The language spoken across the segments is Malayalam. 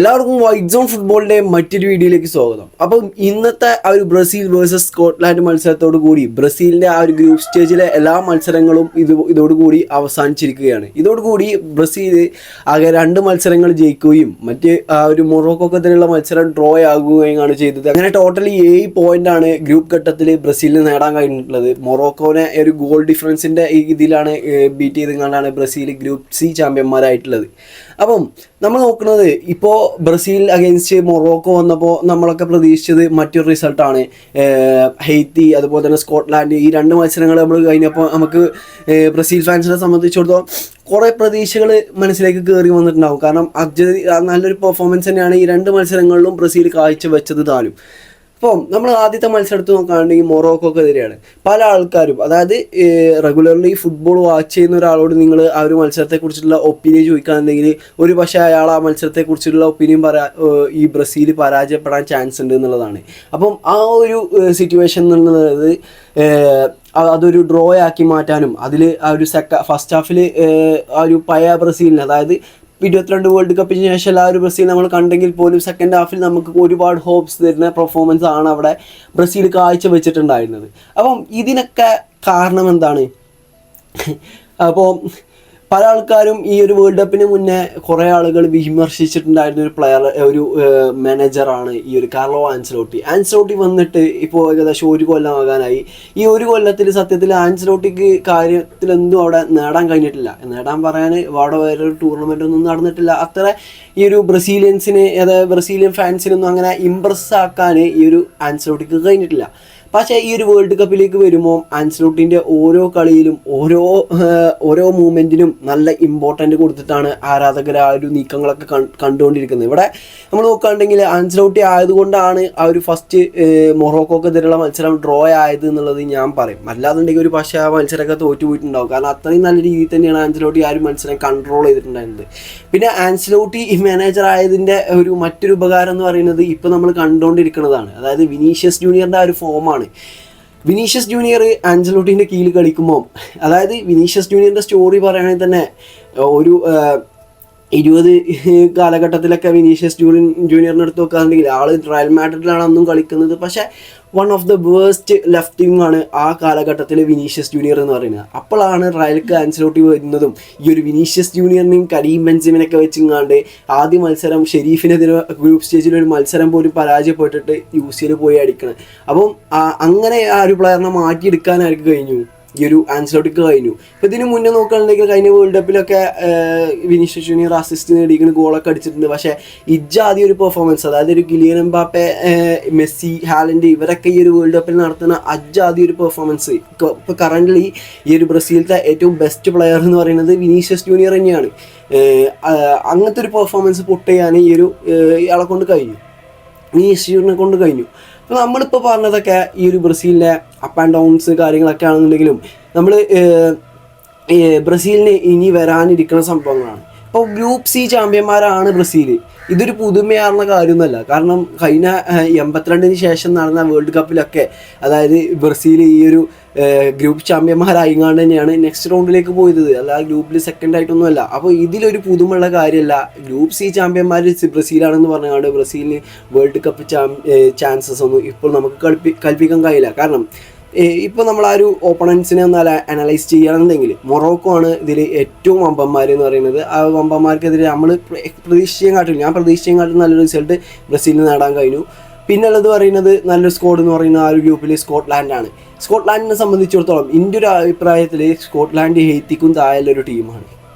എല്ലാവർക്കും വൈറ്റ് സോൺ ഫുട്ബോളിന്റെ മറ്റൊരു വീഡിയോയിലേക്ക് സ്വാഗതം. അപ്പം ഇന്നത്തെ ആ ഒരു ബ്രസീൽ വേഴ്സസ് സ്കോട്ട്ലാൻഡ് മത്സരത്തോടു കൂടി ബ്രസീലിന്റെ ആ ഒരു ഗ്രൂപ്പ് സ്റ്റേജിലെ എല്ലാ മത്സരങ്ങളും ഇതോടുകൂടി അവസാനിച്ചിരിക്കുകയാണ്. ഇതോടുകൂടി ബ്രസീൽ ആകെ 2 മത്സരങ്ങൾ ജയിക്കുകയും മറ്റ് ആ ഒരു മൊറോക്കോക്കെതിരെയുള്ള മത്സരം ഡ്രോ ആകുകയുമാണ് ചെയ്തത്. അങ്ങനെ ടോട്ടലി 7 പോയിന്റാണ് ഗ്രൂപ്പ് ഘട്ടത്തിൽ ബ്രസീലിന് നേടാൻ കഴിഞ്ഞിട്ടുള്ളത്. മൊറോക്കോനെ ഒരു ഗോൾ ഡിഫറൻസിന്റെ ഇതിലാണ് ബീറ്റ് ചെയ്തുകൊണ്ടാണ് ബ്രസീൽ ഗ്രൂപ്പ് സി ചാമ്പ്യന്മാരായിട്ടുള്ളത്. അപ്പം നമ്മൾ നോക്കുന്നത് ഇപ്പോൾ ബ്രസീൽ അഗെയിൻസ്റ്റ് മൊറോക്കോ വന്നപ്പോൾ നമ്മളൊക്കെ പ്രതീക്ഷിച്ചത് മറ്റൊരു റിസൾട്ടാണ്. ഹെയ്ത്തി അതുപോലെ തന്നെ സ്കോട്ട്ലാൻഡ് ഈ 2 മത്സരങ്ങൾ നമ്മൾ കഴിഞ്ഞപ്പോൾ നമുക്ക് ബ്രസീൽ ഫാൻസിനെ സംബന്ധിച്ചിടത്തോളം കുറേ പ്രതീക്ഷകൾ മനസ്സിലേക്ക് കയറി വന്നിട്ടുണ്ടാകും. കാരണം നല്ലൊരു പെർഫോമൻസ് തന്നെയാണ് ഈ 2 മത്സരങ്ങളിലും ബ്രസീൽ കാഴ്ചവെച്ചത് താനും. അപ്പോൾ നമ്മൾ ആദ്യത്തെ മത്സരത്തിൽ നോക്കുകയാണെങ്കിൽ മൊറോക്കോക്കെതിരെയാണ്. പല ആൾക്കാരും, അതായത് റെഗുലർലി ഫുട്ബോൾ വാച്ച് ചെയ്യുന്ന ഒരാളോട് നിങ്ങൾ ആ ഒരു മത്സരത്തെക്കുറിച്ചുള്ള ഒപ്പീനിയൻ ചോദിക്കുകയാണെന്നുണ്ടെങ്കിൽ ഒരു പക്ഷേ അയാൾ ആ മത്സരത്തെക്കുറിച്ചുള്ള ഒപ്പീനിയൻ ഈ ബ്രസീൽ പരാജയപ്പെടാൻ ചാൻസ് ഉണ്ട് എന്നുള്ളതാണ്. അപ്പം ആ ഒരു സിറ്റുവേഷൻ എന്നുള്ളത് അതൊരു ഡ്രോ ആക്കി മാറ്റാനും അതിൽ ആ ഒരു ഫസ്റ്റ് ഹാഫിൽ ആ ഒരു പഴയ ബ്രസീലിന്, അതായത് 22 വേൾഡ് കപ്പിന് ശേഷം ആ ഒരു ബ്രസീൽ നമ്മൾ കണ്ടെങ്കിൽ പോലും സെക്കൻഡ് ഹാഫിൽ നമുക്ക് ഒരുപാട് ഹോപ്സ് തരുന്ന പെർഫോമൻസ് ആണ് അവിടെ ബ്രസീൽ കാഴ്ചവെച്ചിട്ടുണ്ടായിരുന്നത്. അപ്പം ഇതിനൊക്കെ കാരണം എന്താണ്? അപ്പോൾ പല ആൾക്കാരും ഈ ഒരു വേൾഡ് കപ്പിന് മുന്നേ കുറേ ആളുകൾ വിമർശിച്ചിട്ടുണ്ടായിരുന്ന ഒരു മാനേജറാണ് ഈ ഒരു കാർലോ ആൻസലോട്ടി വന്നിട്ട് ഇപ്പോൾ ഏകദേശം 1 കൊല്ലം ആകാനായി. ഈ 1 കൊല്ലത്തിൽ സത്യത്തിൽ ആൻസലോട്ടിക്ക് കാര്യത്തിലൊന്നും അവിടെ നേടാൻ കഴിഞ്ഞിട്ടില്ല. നേടാൻ പറയാൻ അവിടെ വേറൊരു ടൂർണമെൻ്റ് ഒന്നും നടന്നിട്ടില്ല. അത്ര ഈ ഒരു ബ്രസീലിയൻസിന്, അതായത് ബ്രസീലിയൻ ഫാൻസിനൊന്നും അങ്ങനെ ഇമ്പ്രസ് ആക്കാൻ ഈ ഒരു ആൻസലോട്ടിക്ക് കഴിഞ്ഞിട്ടില്ല. പക്ഷേ ഈ ഒരു വേൾഡ് കപ്പിലേക്ക് വരുമ്പോൾ ആൻസലോട്ടിൻ്റെ ഓരോ കളിയിലും ഓരോ മൂവ്മെൻറ്റിനും നല്ല ഇമ്പോർട്ടൻ്റ് കൊടുത്തിട്ടാണ് ആരാധകർ ആ ഒരു നീക്കങ്ങളൊക്കെ കണ്ടുകൊണ്ടിരിക്കുന്നത്. ഇവിടെ നമ്മൾ നോക്കുകയാണെങ്കിൽ ആൻസലോട്ടി ആയതുകൊണ്ടാണ് ആ ഒരു ഫസ്റ്റ് മൊറോക്കോക്കെതിരെയുള്ള മത്സരം ഡ്രോ ആയത് എന്നുള്ളത് ഞാൻ പറയും. അല്ലാതുണ്ടെങ്കിൽ ഒരു പക്ഷേ ആ മത്സരമൊക്കെ തോറ്റുപോയിട്ടുണ്ടാവും. കാരണം അത്രയും നല്ല രീതിയിൽ തന്നെയാണ് ആൻസലോട്ടി ആ ഒരു മത്സരം കൺട്രോൾ ചെയ്തിട്ടുണ്ടായിരുന്നത്. പിന്നെ ആൻസലോട്ടി മാനേജർ ആയതിൻ്റെ മറ്റൊരു ഉപകാരം എന്ന് പറയുന്നത് ഇപ്പോൾ നമ്മൾ കണ്ടുകൊണ്ടിരിക്കുന്നതാണ്. അതായത് വിനീഷ്യസ് ജൂനിയറിൻ്റെ ആ ഒരു ഫോമാണ്. വിനീഷ്യസ് ജൂനിയർ ആൻസലോട്ടിൻ്റെ കീഴിൽ കളിക്കുമ്പോൾ, അതായത് വിനീഷ്യസ് ജൂനിയറിൻ്റെ സ്റ്റോറി പറയുകയാണെങ്കിൽ തന്നെ ഒരു 20 കാലഘട്ടത്തിലൊക്കെ വിനീഷ്യസ് ജൂനിയറിനെ എടുത്ത് നോക്കുകയാണെങ്കിൽ ആൾ റയൽ മാഡ്രിഡിലാണ് അന്നും കളിക്കുന്നത്. പക്ഷേ one of the waste left wing ആണ് ആ കാലഘട്ടത്തിൽ വിനീഷ്യസ് ജൂനിയർ എന്ന് പറയുന്നത്. അപ്പോഴാണ് റയൽക്ക് ആൻസലോട്ടി വരുന്നതും ഈ ഒരു വിനീഷ്യസ് ജൂനിയറിനെയും കരീം ബെൻസിമിനൊക്കെ വെച്ചിങ്ങാണ്ട് ആദ്യ മത്സരം ഷെരീഫിനെതിരെ ഗ്രൂപ്പ് സ്റ്റേജിൽ ഒരു മത്സരം പോലും പരാജയപ്പെട്ടിട്ട് UCL പോയി അടിക്കണം. അപ്പം അങ്ങനെ ആ ഒരു പ്ലെയറിനെ മാറ്റിയെടുക്കാനായിരിക്കും കഴിഞ്ഞു ഈ ഒരു ആൻസലോട്ടിക്ക് കഴിഞ്ഞു. ഇപ്പോൾ ഇതിന് മുന്നേ നോക്കുകയാണെങ്കിൽ കഴിഞ്ഞ വേൾഡ് കപ്പിലൊക്കെ വിനീഷ്യസ് ജൂനിയർ അസിസ്റ്റ് നേടിയിരിക്കുന്ന ഗോളൊക്കെ അടിച്ചിട്ടുണ്ട്. പക്ഷേ ആദ്യം ഒരു പെർഫോമൻസ്, അതായത് ഒരു കിലിയൻ എംബാപ്പെ, മെസ്സി, ഹാലൻഡ് ഇവരൊക്കെ ഈ ഒരു വേൾഡ് കപ്പിൽ നടത്തുന്ന ആദ്യം ഒരു പെർഫോമൻസ്. ഇപ്പോൾ കറൻ്റ്ലി ഈ ഒരു ബ്രസീലിലത്തെ ഏറ്റവും ബെസ്റ്റ് പ്ലെയർ എന്ന് പറയുന്നത് വിനീഷ്യസ് ജൂനിയർ തന്നെയാണ്. അങ്ങനത്തെ ഒരു പെർഫോമൻസ് പുട്ട് ചെയ്യാൻ ഇയാളെ കൊണ്ട് കഴിഞ്ഞു, വിനീഷ്യസ് ജൂനിയറിനെ കൊണ്ട് കഴിഞ്ഞു. അപ്പോൾ നമ്മളിപ്പോൾ പറഞ്ഞതൊക്കെ ഈ ഒരു ബ്രസീലിലെ അപ്പ് ആൻഡ് ഡൗൺസ് കാര്യങ്ങളൊക്കെ ആണെന്നുണ്ടെങ്കിലും നമ്മൾ ബ്രസീലിന് ഇനി വരാനിരിക്കുന്ന സംഭവങ്ങളാണ്. ഇപ്പോൾ ഗ്രൂപ്പ് സി ചാമ്പ്യന്മാരാണ് ബ്രസീൽ. ഇതൊരു പുതുമയാർന്ന കാര്യമൊന്നുമല്ല. കാരണം കഴിഞ്ഞ 82-ന് ശേഷം നടന്ന വേൾഡ് കപ്പിലൊക്കെ, അതായത് ബ്രസീൽ ഈ ഒരു ഗ്രൂപ്പ് ചാമ്പ്യന്മാരായിങ്ങാണ്ട് തന്നെയാണ് നെക്സ്റ്റ് റൗണ്ടിലേക്ക് പോയത്, അല്ലാതെ ഗ്രൂപ്പിൽ സെക്കൻഡ് ആയിട്ടൊന്നുമല്ല. അപ്പോൾ ഇതിലൊരു പുതുമുള്ള കാര്യമല്ല. ഗ്രൂപ്പ് സി ചാമ്പ്യന്മാർ ബ്രസീലാണെന്ന് പറഞ്ഞുകൊണ്ട് ബ്രസീലിന് വേൾഡ് കപ്പ് ചാൻസസ് ഒന്നും ഇപ്പോൾ നമുക്ക് കൽപ്പിക്കാൻ കഴിയില്ല. കാരണം ഇപ്പോൾ നമ്മൾ ആ ഒരു ഓപ്പണൻസിനെ ഒന്ന് അനലൈസ് ചെയ്യുകയാണെന്നുണ്ടെങ്കിൽ മൊറോക്കോ ആണ് ഇതിൽ ഏറ്റവും വമ്പന്മാർ എന്ന് പറയുന്നത്. ആ വമ്പന്മാർക്കെതിരെ നമ്മൾ ഞാൻ പ്രതീക്ഷിച്ചേം കാട്ടിലും നല്ലൊരു റിസൾട്ട് ബ്രസീലിന് നേടാൻ കഴിഞ്ഞു. പിന്നുള്ളത് പറയുന്നത് നല്ലൊരു സ്ക്വാഡ് എന്ന് പറയുന്ന ആ ഒരു ഗ്രൂപ്പിൽ സ്കോട്ട്ലാൻഡാണ്. സ്കോട്ട്ലാൻഡിനെ സംബന്ധിച്ചിടത്തോളം എൻ്റെ ഒരു അഭിപ്രായത്തിൽ സ്കോട്ട്ലാൻഡ് ഹെയ്ത്തിക്കും താഴെയുള്ളൊരു ടീമാണ്.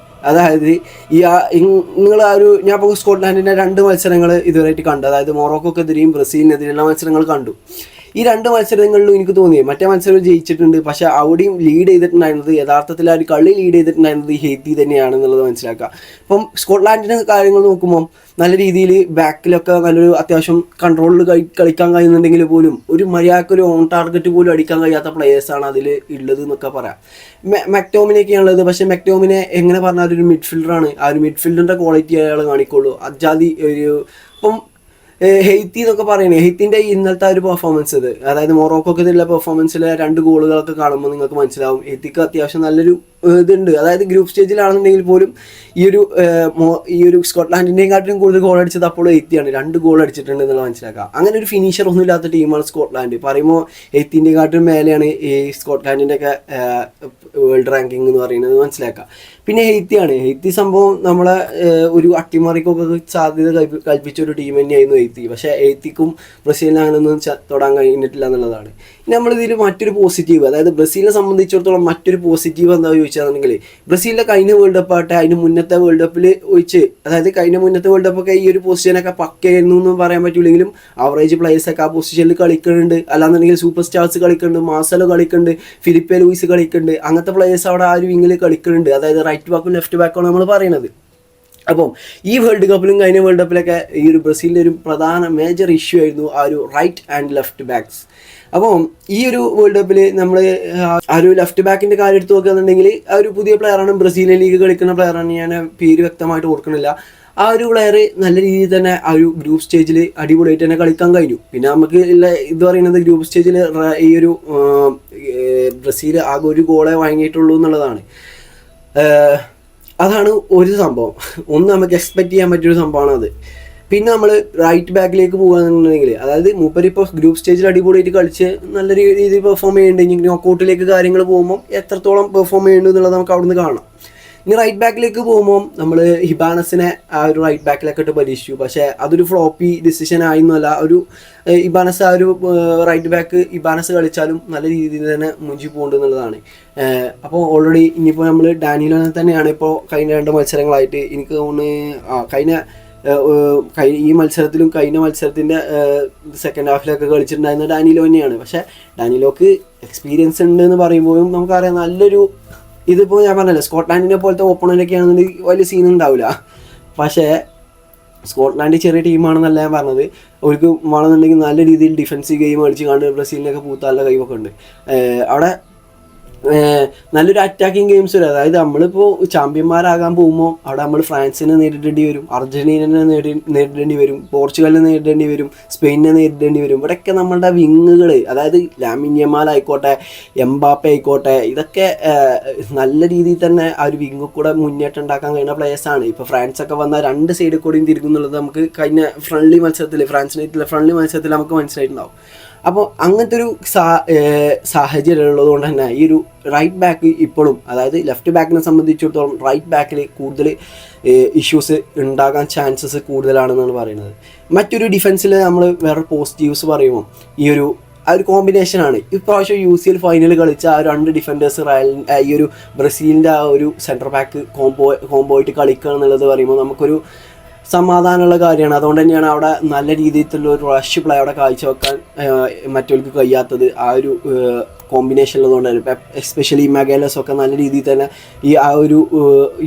അതായത് നിങ്ങൾ ഞാൻ ഇപ്പോൾ സ്കോട്ട്ലാൻഡിൻ്റെ 2 മത്സരങ്ങൾ ഇതുവരെയായിട്ട് കണ്ടു. അതായത് മൊറോക്കോക്കെതിരെയും ബ്രസീലിനെതിരെയുള്ള മത്സരങ്ങൾ കണ്ടു. ഈ 2 മത്സരങ്ങളിലും എനിക്ക് തോന്നി മറ്റേ മത്സരം ജയിച്ചിട്ടുണ്ട്. പക്ഷേ അവിടെയും ലീഡ് ചെയ്തിട്ടുണ്ടായിരുന്നത്, യഥാർത്ഥത്തിൽ ആ ഒരു കളി ലീഡ് ചെയ്തിട്ടുണ്ടായിരുന്നത് ഹെയ്ത്തി തന്നെയാണെന്നുള്ളത് മനസ്സിലാക്കുക. ഇപ്പം സ്കോട്ട്ലാൻഡിൻ്റെ കാര്യങ്ങൾ നോക്കുമ്പോൾ നല്ല രീതിയിൽ ബാക്കിലൊക്കെ നല്ലൊരു അത്യാവശ്യം കൺട്രോളിൽ കളിക്കാൻ കഴിയുന്നുണ്ടെങ്കിൽ പോലും ഒരു മര്യാദക്കൊരു ഓൺ ടാർഗറ്റ് പോലും അടിക്കാൻ കഴിയാത്ത പ്ലേയേഴ്സാണ് അതിൽ ഉള്ളത് എന്നൊക്കെ പറയാം. മെക്ടോമിനെയൊക്കെയാണുള്ളത്. പക്ഷേ മെക്ടോമിനെ എങ്ങനെ പറഞ്ഞാൽ ഒരു മിഡ്ഫീൽഡറാണ്. ആ ഒരു മിഡ്ഫീൽഡിൻ്റെ ക്വാളിറ്റി അയാൾ കാണിക്കുള്ളൂ. അജാതി ഇപ്പം ഹെയ്ത്തി എന്നൊക്കെ പറയുന്നത്, ഹെയ്ത്തിൻ്റെ ഇന്നലത്തെ ഒരു പെർഫോമൻസ്, അതായത് മൊറോക്കോക്കെതിരെയുള്ള പെർഫോമൻസിലെ 2 ഗോളുകളൊക്കെ കാണുമ്പോൾ നിങ്ങൾക്ക് മനസ്സിലാവും ഹെയ്ത്തിക്ക് അത്യാവശ്യം നല്ലൊരു ഇതുണ്ട്. അതായത് ഗ്രൂപ്പ് സ്റ്റേജിലാണെന്നുണ്ടെങ്കിൽ പോലും ഈ ഒരു സ്കോട്ട്ലാൻഡിൻ്റെയും കാട്ടിലും കൂടുതൽ ഗോൾ അടിച്ചത് അപ്പോൾ എയ്ത്തിയാണ്. 2 ഗോൾ അടിച്ചിട്ടുണ്ട് എന്നുള്ളത് മനസ്സിലാക്കാം. അങ്ങനെ ഒരു ഫിനിഷർ ഒന്നും ഇല്ലാത്ത ടീമാണ് സ്കോട്ട്ലാൻഡ്. പറയുമ്പോൾ എയ്ത്തിൻ്റെയും കാട്ടിലും മേലെയാണ് ഈ സ്കോട്ട്ലാൻഡിൻ്റെ ഒക്കെ വേൾഡ് റാങ്കിങ് എന്ന് പറയുന്നത് മനസ്സിലാക്കാം. പിന്നെ ഹെയ്ത്തി സംഭവം നമ്മളെ ഒരു അട്ടിമറിക്കൊക്കെ സാധ്യത കൽപ്പിച്ച ഒരു ടീം തന്നെയായിരുന്നു ഹെയ്ത്തി. പക്ഷേ ഹെയ്ത്തിക്കും ബ്രസീലിന് അങ്ങനെയൊന്നും തൊടാൻ കഴിഞ്ഞിട്ടില്ല എന്നുള്ളതാണ്. ഇനി നമ്മളിതിൽ മറ്റൊരു പോസിറ്റീവ്, അതായത് ബ്രസീലിനെ സംബന്ധിച്ചിടത്തോളം മറ്റൊരു പോസിറ്റീവ് എന്താ ചോദിച്ചാണെന്നുണ്ടെങ്കിൽ, ബ്രസീലിൻ്റെ കഴിഞ്ഞ വേൾഡ് കപ്പ് ആട്ടെ അതിന് മുന്നത്തെ വേൾഡ് കപ്പിൽ വെച്ച്, അതായത് കഴിഞ്ഞ മുന്നത്തെ വേൾഡ് കപ്പൊക്കെ ഈ ഒരു പൊസിഷനൊക്കെ പക്കയായിരുന്നു എന്ന് പറയാൻ പറ്റില്ലെങ്കിലും ആവറേജ് പ്ലേയേഴ്സൊക്കെ ആ പൊസിഷനിൽ കളിക്കുന്നുണ്ട്. അല്ലാന്നുണ്ടെങ്കിൽ സൂപ്പർ സ്റ്റാർസ് കളിക്കുന്നുണ്ട്, മാർസലോ കളിക്കുന്നുണ്ട്, ഫിലിപ്പെ ലൂയിസ് കളിക്കുന്നുണ്ട്. അങ്ങനത്തെ പ്ലേയേഴ്സ് അവിടെ ആ ഒരു വിങ്ങിൽ കളിക്കുന്നുണ്ട്. അതായത് റൈറ്റ് ബാക്കും ലെഫ്റ്റ് ബാക്കുമാണ് നമ്മൾ പറയുന്നത്. അപ്പം ഈ വേൾഡ് കപ്പിലും കഴിഞ്ഞ വേൾഡ് കപ്പിലൊക്കെ ഈ ഒരു ബ്രസീലിൻ്റെ ഒരു പ്രധാന മേജർ ഇഷ്യൂ ആയിരുന്നു ആ ഒരു റൈറ്റ് ആൻഡ് ലെഫ്റ്റ് ബാക്സ്. അപ്പം ഈ ഒരു വേൾഡ് കപ്പിൽ നമ്മൾ ആ ഒരു ലെഫ്റ്റ് ബാക്കിൻ്റെ കാര്യം എടുത്ത് നോക്കുകയാണെന്നുണ്ടെങ്കിൽ ആ ഒരു പുതിയ പ്ലെയറാണ്, ബ്രസീലിയൻ ലീഗ് കളിക്കുന്ന പ്ലെയറാണ്. ഞാൻ പേര് വ്യക്തമായിട്ട് ഓർക്കണില്ല. ആ ഒരു പ്ലെയർ നല്ല രീതിയിൽ തന്നെ ആ ഒരു ഗ്രൂപ്പ് സ്റ്റേജിൽ അടിപൊളിയായിട്ട് തന്നെ കളിക്കാൻ കഴിഞ്ഞു. പിന്നെ നമുക്ക് ഇത് പറയുന്നത് ഗ്രൂപ്പ് സ്റ്റേജിൽ ഈ ഒരു ബ്രസീൽ ആകെ ഒരു ഗോളെ വാങ്ങിയിട്ടുള്ളൂ എന്നുള്ളതാണ്. അതാണ് ഒരു സംഭവം. ഒന്ന് നമുക്ക് എക്സ്പെക്റ്റ് ചെയ്യാൻ പറ്റിയൊരു സംഭവമാണ് അത്. പിന്നെ നമ്മൾ റൈറ്റ് ബാക്കിലേക്ക് പോകുകയാണെന്നുണ്ടെങ്കിൽ, അതായത് മൂപ്പര് ഇപ്പോൾ ഗ്രൂപ്പ് സ്റ്റേജിൽ അടിപൊളിയായിട്ട് കളിച്ച് നല്ല രീതിയിൽ പെർഫോം ചെയ്യുന്നുണ്ടെങ്കിൽ നോക്കൗട്ടിലേക്ക് കാര്യങ്ങൾ പോകുമ്പോൾ എത്രത്തോളം പെർഫോം ചെയ്യുന്നുണ്ട് എന്നുള്ളത് നമുക്ക് അവിടെ നിന്ന് കാണാം. ഇനി റൈറ്റ് ബാക്കിലേക്ക് പോകുമ്പോൾ നമ്മൾ ഹിബാനസിനെ ആ ഒരു റൈറ്റ് ബാക്കിലേക്ക് ഇട്ട് പരീക്ഷിച്ചു. പക്ഷേ അതൊരു ഫ്ലോപ്പി ഡിസിഷൻ ആയിരുന്നല്ല. ഒരു ഇബാനസ് ആ ഒരു റൈറ്റ് ബാക്ക് ഇബാനസ് കളിച്ചാലും നല്ല രീതിയിൽ തന്നെ മുഞ്ചി പോകുന്നുണ്ട് എന്നുള്ളതാണ്. അപ്പോൾ ഓൾറെഡി ഇനിയിപ്പോൾ നമ്മൾ ഡാനിയലിനെ തന്നെയാണ് ഇപ്പോൾ കഴിഞ്ഞ 2 മത്സരങ്ങളായിട്ട് എനിക്ക് തോന്നുന്നു ഈ മത്സരത്തിലും കഴിഞ്ഞ മത്സരത്തിൻ്റെ സെക്കൻഡ് ഹാഫിലൊക്കെ കളിച്ചിട്ടുണ്ടായിരുന്ന ഡാനിലോ തന്നെയാണ്. പക്ഷേ ഡാനിലോക്ക് എക്സ്പീരിയൻസ് ഉണ്ട് എന്ന് പറയുമ്പോഴും നമുക്കറിയാം നല്ലൊരു ഇതിപ്പോൾ ഞാൻ പറഞ്ഞല്ലോ സ്കോട്ട്ലാൻഡിനെ പോലത്തെ ഓപ്പണൻ്റൊക്കെ ആണെന്നുണ്ടെങ്കിൽ വലിയ സീൻ ഉണ്ടാവില്ല. പക്ഷേ സ്കോട്ട്ലാൻഡ് ചെറിയ ടീമാണെന്നല്ല ഞാൻ പറഞ്ഞത്. അവർക്ക് വേണമെന്നുണ്ടെങ്കിൽ നല്ല രീതിയിൽ ഡിഫൻസീവ് ഗെയിം കളിച്ച് കണ്ട് ബ്രസീലിനൊക്കെ പൂത്താലുള്ള കഴിവൊക്കെ ഉണ്ട്. അവിടെ നല്ലൊരു അറ്റാക്കിങ് ഗെയിംസ് വരും. അതായത് നമ്മളിപ്പോൾ ചാമ്പ്യന്മാരാകാൻ പോകുമ്പോൾ അവിടെ നമ്മൾ ഫ്രാൻസിനെ നേരിടേണ്ടി വരും, അർജന്റീനനെ നേരിടേണ്ടി വരും, പോർച്ചുഗലിനെ നേരിടേണ്ടി വരും, സ്പെയിനിനെ നേരിടേണ്ടി വരും. ഇവിടെയൊക്കെ നമ്മളുടെ വിങ്ങുകൾ, അതായത് ലാമിൻ യമാൽ ആയിക്കോട്ടെ, എംബാപ്പെ ആയിക്കോട്ടെ, ഇതൊക്കെ നല്ല രീതിയിൽ തന്നെ ആ ഒരു വിങ്ങിൽ കൂടെ മുന്നേറ്റം ഉണ്ടാക്കാൻ കഴിയുന്ന പ്ലേയേഴ്സാണ്. ഇപ്പോൾ ഫ്രാൻസൊക്കെ വന്നാൽ 2 സൈഡിൽ കൂടെയും തിരിക്കുന്നുള്ളത് നമുക്ക് കഴിഞ്ഞ ഫ്രണ്ട്ലി മത്സരത്തിൽ ഫ്രാൻസിനായിട്ടുള്ള ഫ്രണ്ട്ലി മത്സരത്തിൽ നമുക്ക് മനസ്സിലായിട്ടുണ്ടാവും. അപ്പോൾ അങ്ങനത്തെ ഒരു സാഹചര്യം ഉള്ളതുകൊണ്ട് തന്നെ ഈ ഒരു റൈറ്റ് ബാക്ക് ഇപ്പോഴും, അതായത് ലെഫ്റ്റ് ബാക്കിനെ സംബന്ധിച്ചിടത്തോളം റൈറ്റ് ബാക്കിൽ കൂടുതൽ ഇഷ്യൂസ് ഉണ്ടാകാൻ ചാൻസസ് കൂടുതലാണെന്നാണ് പറയുന്നത്. മറ്റൊരു ഡിഫൻസിൽ നമ്മൾ വേറെ പോസിറ്റീവ്സ് പറയുമ്പോൾ ആ ഒരു കോമ്പിനേഷനാണ്. ഇപ്രാവശ്യം UCL ഫൈനൽ കളിച്ച ആ 2 ഡിഫൻഡേഴ്സ് ഈ ഒരു ബ്രസീലിൻ്റെ ആ ഒരു സെൻറ്റർ ബാക്ക് കോംബോ ആയിട്ട് കളിക്കുക എന്നുള്ളത് പറയുമ്പോൾ നമുക്കൊരു സമാധാനമുള്ള കാര്യമാണ്. അതുകൊണ്ട് തന്നെയാണ് അവിടെ നല്ല രീതിയിലുള്ള ഒരു റഷ് പ്ലേ അവിടെ കാഴ്ചവെക്കാൻ മറ്റവർക്ക് കഴിയാത്തത്. ആ ഒരു കോമ്പിനേഷൻ ഉള്ളതുകൊണ്ട് തന്നെ എസ്പെഷ്യലി മഗേലസൊക്കെ നല്ല രീതിയിൽ തന്നെ ഈ ആ ഒരു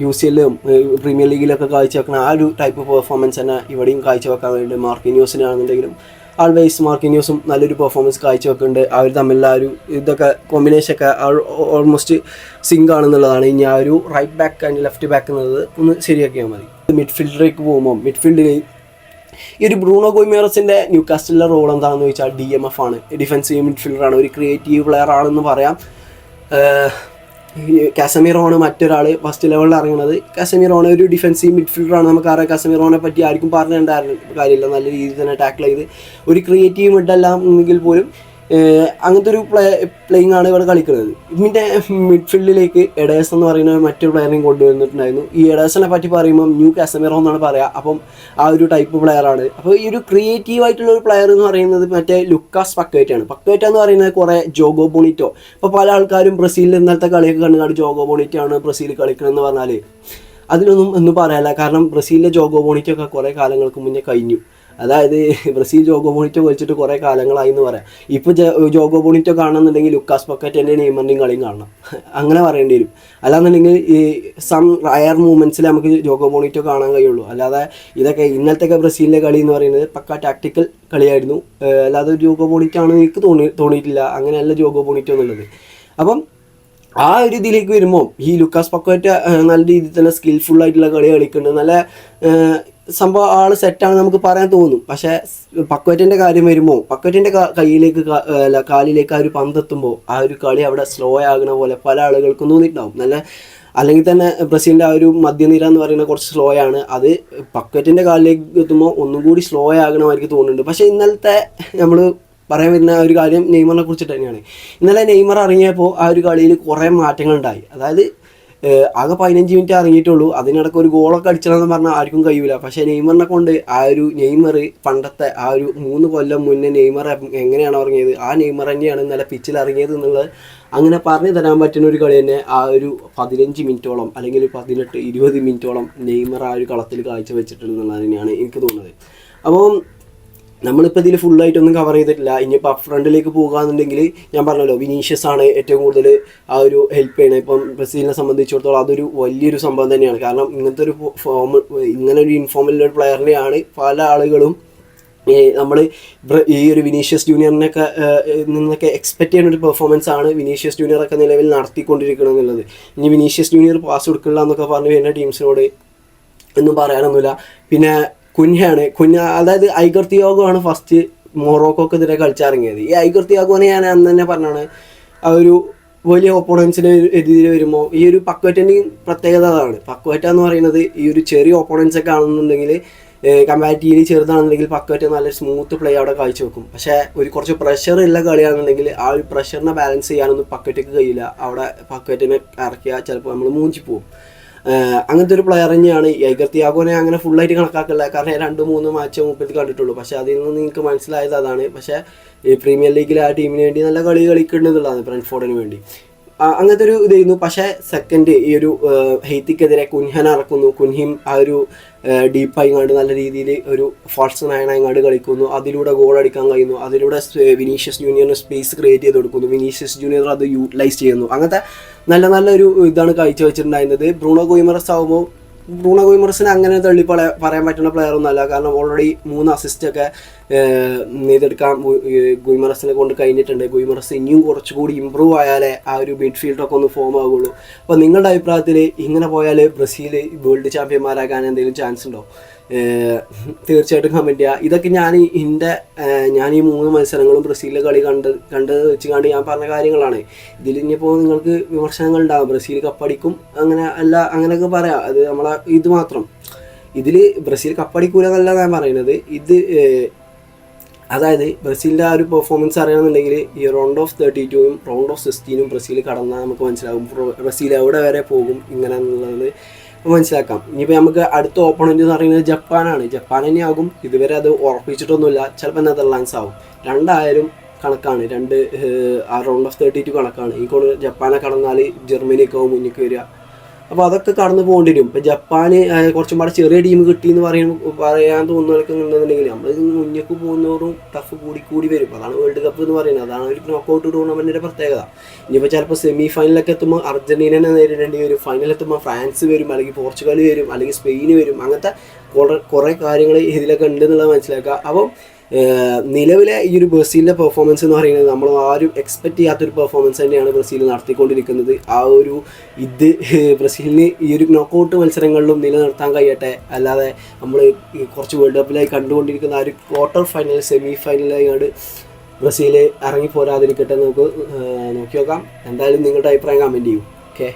UCLലും പ്രീമിയർ ലീഗിലൊക്കെ കാഴ്ചവെക്കുന്ന ആ ഒരു ടൈപ്പ് പെർഫോമൻസ് തന്നെ ഇവിടെയും കാഴ്ചവെക്കാൻ വേണ്ടി മാർക്കിന്യോസിനാണെന്നുണ്ടെങ്കിലും ആൾവേസ് മാർക്കിന്യോസും നല്ലൊരു പെർഫോമൻസ് കാഴ്ചവെക്കുന്നുണ്ട്. അവർ തമ്മിലുള്ള ആ ഒരു ഇതൊക്കെ കോമ്പിനേഷനൊക്കെ ഓൾമോസ്റ്റ് സിങ്ക് ആണെന്നുള്ളതാണ്. ഇനി ആ ഒരു right back and left back എന്നുള്ളത് ഒന്ന് ശരിയാക്കിയാൽ മതി. മിഡ്ഫീൽഡിലേക്ക് പോകുമ്പോൾ മിഡ്ഫീൽഡിൽ ഈ ഒരു ബ്രൂണോ ഗോയ്മേറസിൻ്റെ ന്യൂകാസ്റ്റലിലെ റോൾ എന്താണെന്ന് ചോദിച്ചാൽ DMF ആണ്. ഡിഫൻസീവ് മിഡ്ഫീൽഡറാണ്, ഒരു ക്രിയേറ്റീവ് പ്ലെയർ ആണെന്ന് പറയാം. കാസമിറോണ് മറ്റൊരാൾ ഫസ്റ്റ് ലെവലിൽ ഇറങ്ങുന്നത്. കാസമിറോണ് ഒരു ഡിഫൻസീവ് മിഡ്ഫീൽഡറാണ്. നമുക്കറിയാം കാസമിറോനെ പറ്റി ആർക്കും പറഞ്ഞിട്ടുണ്ട കാര്യമില്ല. നല്ല രീതിയിൽ തന്നെ ടാക്കിൾ ചെയ്ത് ഒരു ക്രിയേറ്റീവ് മിഡെല്ലാം എങ്കിൽ പോലും അങ്ങനത്തെ ഒരു പ്ലേയിങ് ആണ് ഇവിടെ കളിക്കുന്നത്. ഇതിൻ്റെ മിഡ്ഫീൽഡിലേക്ക് എഡേഴ്സ് എന്ന് പറയുന്ന മറ്റൊരു പ്ലെയറിനെയും കൊണ്ടുവന്നിട്ടുണ്ടായിരുന്നു. ഈ എഡേഴ്സിനെ പറ്റി പറയുമ്പോൾ ന്യൂ കാസമിറോ എന്നാണ് പറയുക. അപ്പം ആ ഒരു ടൈപ്പ് പ്ലെയറാണ്. അപ്പോൾ ഈ ഒരു ക്രിയേറ്റീവ് ആയിട്ടുള്ള ഒരു പ്ലെയർ എന്ന് പറയുന്നത് മറ്റേ ലുക്കാസ് പക്വേറ്റയാണ്. പക്വേറ്റ എന്ന് പറയുന്നത് കുറേ ജോഗോ ബോണിറ്റോ. ഇപ്പോൾ പല ആൾക്കാരും ബ്രസീലിൽ ഇന്നലത്തെ കളിയൊക്കെ കണ്ടുകാണ്ട് ജോഗോ ബോണിറ്റോ ആണ് ബ്രസീൽ കളിക്കണമെന്ന് പറഞ്ഞാൽ അതിനൊന്നും പറയാനില്ല. കാരണം ബ്രസീലിലെ ജോഗോ ബോണിറ്റോ ഒക്കെ കുറേ കാലങ്ങൾക്ക് മുന്നേ കഴിഞ്ഞു. അതായത് ബ്രസീൽ ജോഗോ ബോണിറ്റോ കളിച്ചിട്ട് കുറേ കാലങ്ങളായി എന്ന് പറയാം. ഇപ്പോൾ ജോഗോ ബോണിറ്റോ കാണണമെന്നുണ്ടെങ്കിൽ ലുക്കാസ് പക്കറ്റിൻ്റെ നെയ്മറിൻ്റെയും കളിയും കാണണം, അങ്ങനെ പറയേണ്ടി വരും. അല്ലാന്നുണ്ടെങ്കിൽ ഈ സം റയർ മൂമെൻറ്റ്സിൽ നമുക്ക് ജോഗോ ബോണിറ്റോ കാണാൻ കഴിയുള്ളൂ. അല്ലാതെ ഇതൊക്കെ ഇന്നലത്തെ ബ്രസീലിലെ കളി എന്ന് പറയുന്നത് പക്ക ടാക്ടിക്കൽ കളിയായിരുന്നു. അല്ലാതെ ജോഗോ ബോണിറ്റോ ആണെന്ന് എനിക്ക് തോന്നിയിട്ടില്ല. അങ്ങനെയല്ല ജോഗോ ബോണിറ്റോ എന്നുള്ളത്. അപ്പം ആ ഒരു ഇതിലേക്ക് വരുമ്പോൾ ഈ ലുക്കാസ് പക്വേറ്റ നല്ല രീതിയിൽ തന്നെ സ്കിൽഫുള്ളായിട്ടുള്ള കളി കളിക്കുന്നുണ്ട്. നല്ല സംഭവം ആൾ സെറ്റാണ് നമുക്ക് പറയാൻ തോന്നും. പക്ഷേ പക്വറ്റിൻ്റെ കാര്യം വരുമ്പോൾ പക്വറ്റിൻ്റെ കയ്യിലേക്ക് അല്ല കാലിലേക്ക് ആ ഒരു പന്തെത്തുമ്പോൾ ആ ഒരു കളി അവിടെ സ്ലോ ആകുന്ന പോലെ പല ആളുകൾക്കും തോന്നിയിട്ടുണ്ടാവും. നല്ല അല്ലെങ്കിൽ തന്നെ ബ്രസീലിൻ്റെ ആ ഒരു മധ്യനിര എന്ന് പറയുന്നത് കുറച്ച് സ്ലോ ആണ്. അത് പക്വറ്റിൻ്റെ കാലിലേക്ക് എത്തുമ്പോൾ ഒന്നും കൂടി സ്ലോ ആകണമായിരിക്കും തോന്നുന്നുണ്ട്. പക്ഷേ ഇന്നലത്തെ നമ്മൾ പറയാൻ വരുന്ന ഒരു കാര്യം നെയ്മറിനെ കുറിച്ചിട്ട് തന്നെയാണ്. ഇന്നലെ നെയ്മർ ഇറങ്ങിയപ്പോൾ ആ ഒരു കളിയിൽ കുറേ മാറ്റങ്ങളുണ്ടായി. അതായത് ആകെ 15 മിനിറ്റ് ഇറങ്ങിയിട്ടുള്ളൂ, അതിനിടയ്ക്ക് ഒരു ഗോളൊക്കെ അടിച്ചണമെന്ന് പറഞ്ഞാൽ ആർക്കും കഴിയില്ല. പക്ഷേ നെയ്മറിനെ കൊണ്ട് ആ ഒരു നെയ്മർ പണ്ടത്തെ ആ ഒരു 3 കൊല്ലം മുന്നേ നെയ്മർ എങ്ങനെയാണ് ഇറങ്ങിയത് ആ നെയ്മർ തന്നെയാണ് ഇന്നലെ പിച്ചിൽ ഇറങ്ങിയത് എന്നുള്ളത് അങ്ങനെ പറഞ്ഞു തരാൻ പറ്റുന്ന ഒരു കളി തന്നെ. ആ ഒരു 15 മിനിറ്റോളം അല്ലെങ്കിൽ 18-20 മിനിറ്റോളം നെയ്മർ ആ ഒരു കളത്തിൽ കാഴ്ച വെച്ചിട്ടുണ്ടെന്നുള്ളത് തന്നെയാണ് എനിക്ക് തോന്നുന്നത്. അപ്പോൾ നമ്മളിപ്പോൾ ഇതിൽ ഫുള്ളായിട്ടൊന്നും കവർ ചെയ്തിട്ടില്ല. ഇനിയിപ്പോൾ അപ്പ് ഫ്രണ്ടിലേക്ക് പോകുകയെന്നുണ്ടെങ്കിൽ ഞാൻ പറഞ്ഞല്ലോ വിനീഷ്യസ് ആണ് ഏറ്റവും കൂടുതൽ ആ ഒരു ഹെൽപ്പ് ചെയ്യണത്. ഇപ്പം ബ്രസീലിനെ സംബന്ധിച്ചിടത്തോളം അതൊരു വലിയൊരു സംഭവം തന്നെയാണ്. കാരണം ഇങ്ങനത്തെ ഒരു ഇങ്ങനെ ഒരു ഇൻഫോമിലുള്ള പ്ലെയറിനെയാണ് പല ആളുകളും നമ്മൾ ഈ ഒരു വിനീഷ്യസ് ജൂനിയറിനൊക്കെ നിന്നൊക്കെ എക്സ്പെക്റ്റ് ചെയ്യുന്ന ഒരു പെർഫോമൻസ് ആണ് വിനീഷ്യസ് ജൂനിയറൊക്കെ നിലവിൽ നടത്തിക്കൊണ്ടിരിക്കണം എന്നുള്ളത്. ഇനി വിനീഷ്യസ് ജൂനിയർ പാസ് കൊടുക്കില്ല എന്നൊക്കെ പറഞ്ഞ് വരുന്ന ടീംസിനോട് ഒന്നും പറയാനൊന്നുമില്ല. പിന്നെ അതായത് ഐഗർ തിയാഗോ ആണ് ഫസ്റ്റ് മൊറോക്കോക്കെതിരെ കളിച്ചിറങ്ങിയത്. ഈ ഐഗർ തിയാഗോനെ ഞാൻ അന്ന് തന്നെ പറഞ്ഞാണ് ആ ഒരു വലിയ ഓപ്പോണൻസിന് എതിരെ വരുമ്പോൾ ഈ ഒരു പക്വറ്റിൻ്റെയും പ്രത്യേകത അതാണ്. പക്വറ്റ എന്ന് പറയുന്നത് ഈ ഒരു ചെറിയ ഓപ്പോണൻസ് ഒക്കെ ആണെന്നുണ്ടെങ്കിൽ കമ്പാരിറ്റീവ്ലി ചെറുതാണെന്നുണ്ടെങ്കിൽ പക്വറ്റ നല്ല സ്മൂത്ത് പ്ലേ അവിടെ കാഴ്ചവെക്കും. പക്ഷേ ഒരു കുറച്ച് പ്രഷർ ഉള്ള കളിയാണെന്നുണ്ടെങ്കിൽ ആ ഒരു പ്രഷറിനെ ബാലൻസ് ചെയ്യാനൊന്നും പക്വറ്റയ്ക്ക് കഴിയില്ല. അവിടെ പക്വറ്റിനെ ഇറക്കിയാൽ ചിലപ്പോൾ നമ്മൾ മൂഞ്ചി പോകും. അങ്ങനത്തെ ഒരു പ്ലെയർ തന്നെയാണ്. ഐഗർ തിയാഗോനെ അങ്ങനെ ഫുള്ളായിട്ട് കണക്കാക്കില്ല, കാരണം 2-3 മാച്ച് മുപ്പത്തി കണ്ടിട്ടുള്ളൂ. പക്ഷേ അതിൽ നിന്ന് നിങ്ങൾക്ക് മനസ്സിലായത് അതാണ്. പക്ഷേ ഈ പ്രീമിയർ ലീഗിൽ ആ ടീമിന് വേണ്ടി നല്ല കളി കളിക്കുന്നുള്ളതാണ് ബ്രെൻറ്റ്ഫോർഡിന് വേണ്ടി. അങ്ങനത്തെ ഒരു ഇതായിരുന്നു. പക്ഷേ സെക്കൻഡ് ഈ ഒരു ഹെയ്ത്തിക്കെതിരെ കുൻഹൻ ഇറക്കുന്നു. കുൻഹിം ആ ഒരു ഡീപ്പായി കണ്ട് നല്ല രീതിയിൽ ഒരു ഫാൾസ് 9 കളിക്കുന്നു. അതിലൂടെ ഗോൾ അടിക്കാൻ കഴിയുന്നു. അതിലൂടെ വിനീഷ്യസ് ജൂനിയറിന് സ്പേസ് ക്രിയേറ്റ് ചെയ്ത് കൊടുക്കുന്നു. വിനീഷ്യസ് ജൂനിയർ അത് യൂട്ടിലൈസ് ചെയ്യുന്നു. അങ്ങനത്തെ നല്ലൊരു ഇതാണ് കാഴ്ച വെച്ചിട്ടുണ്ടായിരുന്നത്. ബ്രൂണോ ഗോയിമറസ് ആകുമ്പോൾ ബ്രൂണോ ഗോയിമറസിന് അങ്ങനെ തള്ളി പറയാൻ പറ്റുന്ന പ്ലെയർ ഒന്നുമല്ല. കാരണം ഓൾറെഡി 3 അസിസ്റ്റൊക്കെ നെയ്തെടുക്കാൻ ഗോയിമറസിനെ കൊണ്ട് കഴിഞ്ഞിട്ടുണ്ട്. ഗോയിമറസ് ഇനിയും കുറച്ചുകൂടി ഇമ്പ്രൂവ് ആയാലേ ആ ഒരു മിഡ്ഫീൽഡൊക്കെ ഒന്ന് ഫോം ആകുള്ളൂ. അപ്പോൾ നിങ്ങളുടെ അഭിപ്രായത്തിൽ ഇങ്ങനെ പോയാൽ ബ്രസീൽ വേൾഡ് ചാമ്പ്യന്മാരാകാൻ എന്തെങ്കിലും ചാൻസ് ഉണ്ടോ? തീർച്ചയായിട്ടും കമൻറ്റ് ചെയ്യുക. ഇതൊക്കെ ഞാൻ ഈ 3 മത്സരങ്ങളും ബ്രസീലിലെ കളി കണ്ട് വെച്ച് കണ്ട് ഞാൻ പറഞ്ഞ കാര്യങ്ങളാണ്. ഇതിൽ ഇനിയിപ്പോൾ നിങ്ങൾക്ക് വിമർശനങ്ങൾ ഉണ്ടാകും. ബ്രസീൽ കപ്പടിക്കും അങ്ങനെ അല്ല അങ്ങനെയൊക്കെ പറയാം. അത് നമ്മളെ ഇത് മാത്രം ഇതിൽ ബ്രസീൽ കപ്പടിക്കൂല എന്നല്ല ഞാൻ പറയുന്നത്. അതായത് ബ്രസീലിൻ്റെ ആ ഒരു പെർഫോമൻസ് അറിയണമെന്നുണ്ടെങ്കിൽ ഈ round of 32 round of 16 Brazil കടന്നാൽ നമുക്ക് മനസ്സിലാകും ബ്രസീൽ എവിടെ വരെ പോകും ഇങ്ങനെ എന്നുള്ളത് മനസ്സിലാക്കാം. ഇനിയിപ്പോൾ നമുക്ക് അടുത്ത ഓപ്പണൻറ്റ് എന്ന് പറയുന്നത് ജപ്പാനാണ്. ജപ്പാൻ തന്നെയാകും. ഇതുവരെ അത് ഉറപ്പിച്ചിട്ടൊന്നുമില്ല. ചിലപ്പോൾ നെതർലാൻഡ്സ് ആവും. രണ്ടായാലും കണക്കാണ്. ആ റൗണ്ട് ഓഫ് 32 കണക്കാണ്. ഈ കൊണ്ട് ജപ്പാനെ കടന്നാൽ ജർമ്മനിയൊക്കെ ആവും മുന്നിലേക്ക് വരിക. അപ്പോൾ അതൊക്കെ കടന്നു പോകേണ്ടി വരും. ഇപ്പോൾ ജപ്പാന് കുറച്ചും പാടെ ചെറിയ ടീം കിട്ടിയെന്ന് പറയാൻ തോന്നുന്നവർക്ക് ഉണ്ടെന്നുണ്ടെങ്കിൽ നമ്മൾ മുന്നേക്ക് പോകുന്നവരും ടഫ് കൂടി വരും. അതാണ് വേൾഡ് കപ്പ് എന്ന് പറയുന്നത്. അതാണ് ഒരു നോക്കൗട്ട് ടൂർണമെൻറ്റിൻ്റെ പ്രത്യേകത. ഇനിയിപ്പോൾ ചിലപ്പോൾ സെമി ഫൈനലൊക്കെ എത്തുമ്പോൾ അർജൻറ്റീനനെ നേരിടേണ്ടി വരും. ഫൈനലെത്തുമ്പോൾ ഫ്രാൻസ് വരും, അല്ലെങ്കിൽ പോർച്ചുഗൽ വരും, അല്ലെങ്കിൽ സ്പെയിൻ വരും. അങ്ങനത്തെ കുറേ കാര്യങ്ങൾ ഇതിലൊക്കെ ഉണ്ടെന്നുള്ളത് മനസ്സിലാക്കുക. അപ്പം നിലവിലെ ഈ ഒരു ബ്രസീലിൻ്റെ പെർഫോമൻസ് എന്ന് പറയുന്നത് നമ്മൾ ആരും എക്സ്പെക്റ്റ് ചെയ്യാത്തൊരു പെർഫോമൻസ് തന്നെയാണ് ബ്രസീൽ നടത്തിക്കൊണ്ടിരിക്കുന്നത്. ആ ഒരു ബ്രസീലിന് ഈ ഒരു നോക്കൗട്ട് മത്സരങ്ങളിലും നിലനിർത്താൻ കഴിയട്ടെ. അല്ലാതെ നമ്മൾ കുറച്ച് വേൾഡ് കപ്പിലായി കണ്ടുകൊണ്ടിരിക്കുന്ന ആ ഒരു ക്വാർട്ടർ ഫൈനൽ സെമി ഫൈനലായിട്ട് ബ്രസീൽ ഇറങ്ങി പോരാതിരിക്കട്ടെ. നമുക്ക് നോക്കി നോക്കാം. എന്തായാലും നിങ്ങളുടെ അഭിപ്രായം കമൻറ്റ് ചെയ്യൂ. ഓക്കെ.